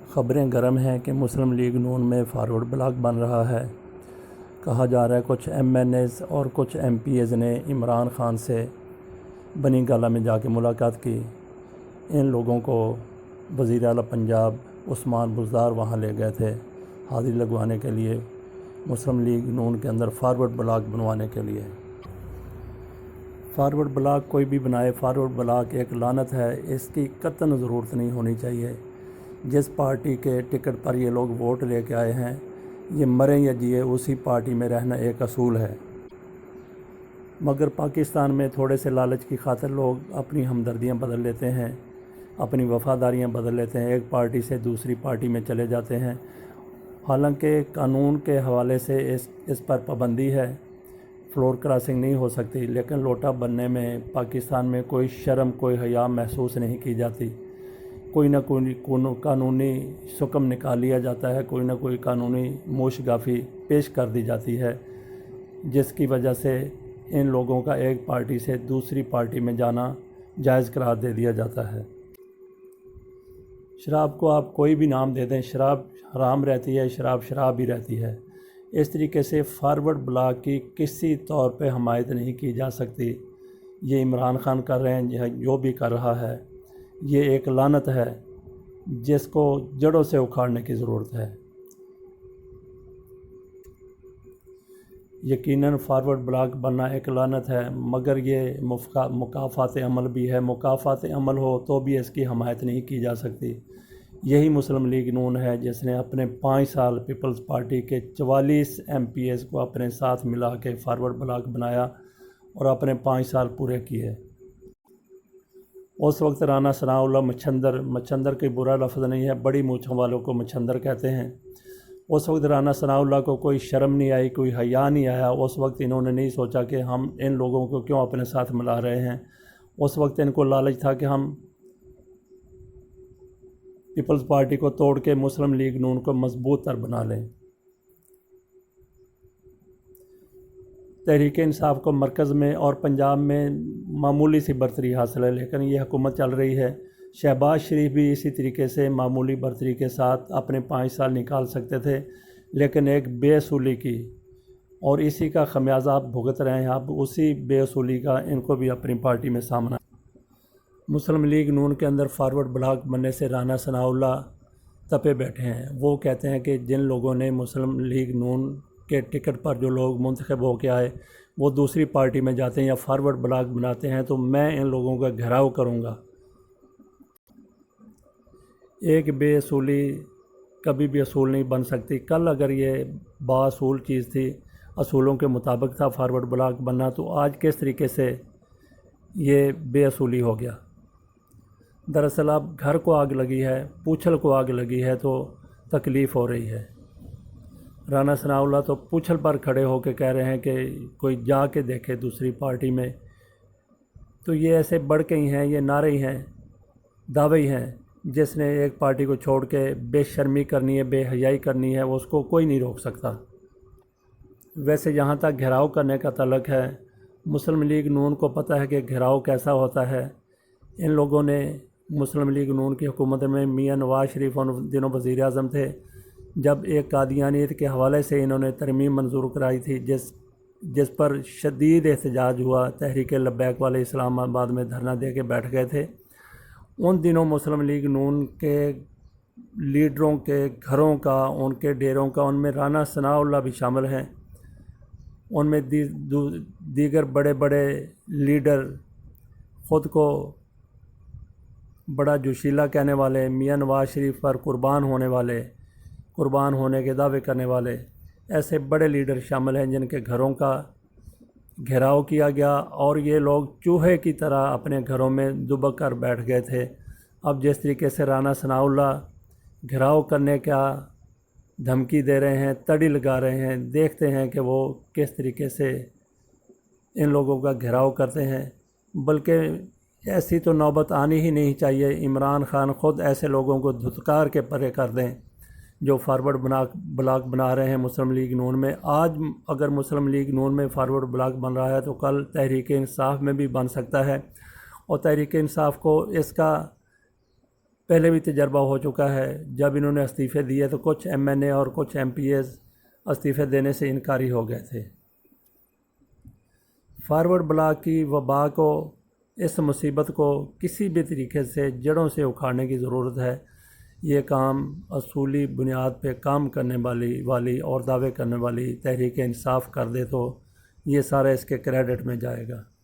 خبریں گرم ہیں کہ مسلم لیگ نون میں فارورڈ بلاک بن رہا ہے۔ کہا جا رہا ہے کچھ ایم این ایز اور کچھ ایم پی ایز نے عمران خان سے بنی گالہ میں جا کے ملاقات کی۔ ان لوگوں کو وزیر اعلیٰ پنجاب عثمان بزدار وہاں لے گئے تھے حاضری لگوانے کے لیے، مسلم لیگ نون کے اندر فارورڈ بلاک بنوانے کے لیے۔ فارورڈ بلاک کوئی بھی بنائے، فارورڈ بلاک ایک لعنت ہے، اس کی قطعاً ضرورت نہیں ہونی چاہیے۔ جس پارٹی کے ٹکٹ پر یہ لوگ ووٹ لے کے آئے ہیں، یہ مریں یا جیے اسی پارٹی میں رہنا ایک اصول ہے، مگر پاکستان میں تھوڑے سے لالچ کی خاطر لوگ اپنی ہمدردیاں بدل لیتے ہیں، اپنی وفاداریاں بدل لیتے ہیں، ایک پارٹی سے دوسری پارٹی میں چلے جاتے ہیں۔ حالانکہ قانون کے حوالے سے اس پر پابندی ہے، فلور کراسنگ نہیں ہو سکتی، لیکن لوٹا بننے میں پاکستان میں کوئی شرم کوئی حیا محسوس نہیں کی جاتی۔ کوئی نہ کوئی قانونی سکم نکال لیا جاتا ہے، کوئی نہ کوئی قانونی موش گافی پیش کر دی جاتی ہے، جس کی وجہ سے ان لوگوں کا ایک پارٹی سے دوسری پارٹی میں جانا جائز قرار دے دیا جاتا ہے۔ شراب کو آپ کوئی بھی نام دے دیں، شراب حرام رہتی ہے، شراب ہی رہتی ہے۔ اس طریقے سے فارورڈ بلاک کی کسی طور پہ حمایت نہیں کی جا سکتی۔ یہ عمران خان کر رہے ہیں، جو بھی کر رہا ہے، یہ ایک لعنت ہے جس کو جڑوں سے اکھاڑنے کی ضرورت ہے۔ یقیناً فارورڈ بلاک بننا ایک لعنت ہے، مگر یہ مکافات عمل بھی ہے۔ مکافات عمل ہو تو بھی اس کی حمایت نہیں کی جا سکتی۔ یہی مسلم لیگ نون ہے جس نے اپنے 5 سال پیپلز پارٹی کے 44 ایم پی ایز کو اپنے ساتھ ملا کے فارورڈ بلاک بنایا اور اپنے 5 سال پورے کیے۔ اس وقت رانا ثناء اللہ مچھندر کوئی برا لفظ نہیں ہے، بڑی مونچھوں والوں کو مچھندر کہتے ہیں۔ اس وقت رانا ثناء اللہ کو کوئی شرم نہیں آئی، کوئی حیا نہیں آیا۔ اس وقت انہوں نے نہیں سوچا کہ ہم ان لوگوں کو کیوں اپنے ساتھ ملا رہے ہیں۔ اس وقت ان کو لالچ تھا کہ ہم پیپلز پارٹی کو توڑ کے مسلم لیگ نون کو مضبوط تر بنا لیں۔ تحریک انصاف کو مرکز میں اور پنجاب میں معمولی سی برتری حاصل ہے، لیکن یہ حکومت چل رہی ہے۔ شہباز شریف بھی اسی طریقے سے معمولی برتری کے ساتھ اپنے 5 سال نکال سکتے تھے، لیکن ایک بے اصولی کی، اور اسی کا خمیازہ آپ بھگت رہے ہیں۔ اب اسی بے اصولی کا ان کو بھی اپنی پارٹی میں سامنا۔ مسلم لیگ نون کے اندر فارورڈ بلاک بننے سے رانا ثناء اللہ تپے بیٹھے ہیں۔ وہ کہتے ہیں کہ جن لوگوں نے مسلم لیگ نون کے ٹکٹ پر جو لوگ منتخب ہو کے آئے وہ دوسری پارٹی میں جاتے ہیں یا فارورڈ بلاک بناتے ہیں، تو میں ان لوگوں کا گھیراؤ کروں گا۔ ایک بے اصولی کبھی بھی اصول نہیں بن سکتی۔ کل اگر یہ باصول چیز تھی، اصولوں کے مطابق تھا فارورڈ بلاک بننا، تو آج کس طریقے سے یہ بے اصولی ہو گیا؟ دراصل اب گھر کو آگ لگی ہے، پوچھل کو آگ لگی ہے تو تکلیف ہو رہی ہے۔ رانا ثناء اللہ تو پوچھل پر کھڑے ہو کے کہہ رہے ہیں کہ کوئی جا کے دیکھے دوسری پارٹی میں، تو یہ ایسے بڑھ کے ہی ہیں، یہ نعرے ہی ہیں، دعوے ہی ہیں۔ جس نے ایک پارٹی کو چھوڑ کے بے شرمی کرنی ہے، بے حیائی کرنی ہے، اس کو کوئی نہیں روک سکتا۔ ویسے جہاں تک گھیراؤ کرنے کا تعلق ہے، مسلم لیگ نون کو پتہ ہے کہ گھیراؤ کیسا ہوتا ہے۔ ان لوگوں نے مسلم لیگ نون کی حکومت میں میاں نواز شریف ان دنوں وزیر اعظم تھے، جب ایک قادیانیت کے حوالے سے انہوں نے ترمیم منظور کرائی تھی، جس پر شدید احتجاج ہوا۔ تحریک لبیک والے اسلام آباد میں دھرنا دے کے بیٹھ گئے تھے۔ ان دنوں مسلم لیگ نون کے لیڈروں کے گھروں کا، ان کے ڈیروں کا، ان میں رانا ثناء اللہ بھی شامل ہیں، ان میں دیگر بڑے بڑے لیڈر، خود کو بڑا جوشیلا کہنے والے، میاں نواز شریف پر قربان ہونے کے دعوے کرنے والے، ایسے بڑے لیڈر شامل ہیں جن کے گھروں کا گھیراؤ کیا گیا، اور یہ لوگ چوہے کی طرح اپنے گھروں میں دبک کر بیٹھ گئے تھے۔ اب جس طریقے سے رانا ثناء اللہ گھیراؤ کرنے کا دھمکی دے رہے ہیں، تڑی لگا رہے ہیں، دیکھتے ہیں کہ وہ کس طریقے سے ان لوگوں کا گھیراؤ کرتے ہیں۔ بلکہ ایسی تو نوبت آنی ہی نہیں چاہیے، عمران خان خود ایسے لوگوں کو دھتکار کے پرے کر دیں جو فارورڈ بلاک بنا رہے ہیں مسلم لیگ نون میں۔ آج اگر مسلم لیگ نون میں فارورڈ بلاک بن رہا ہے تو کل تحریک انصاف میں بھی بن سکتا ہے، اور تحریک انصاف کو اس کا پہلے بھی تجربہ ہو چکا ہے، جب انہوں نے استعفے دیے تو کچھ MNA اور کچھ MPs استعفے دینے سے انکاری ہو گئے تھے۔ فارورڈ بلاک کی وبا کو، اس مصیبت کو کسی بھی طریقے سے جڑوں سے اکھاڑنے کی ضرورت ہے۔ یہ کام اصولی بنیاد پہ کام کرنے والی اور دعوے کرنے والی تحریک انصاف کر دے تو یہ سارا اس کے کریڈٹ میں جائے گا۔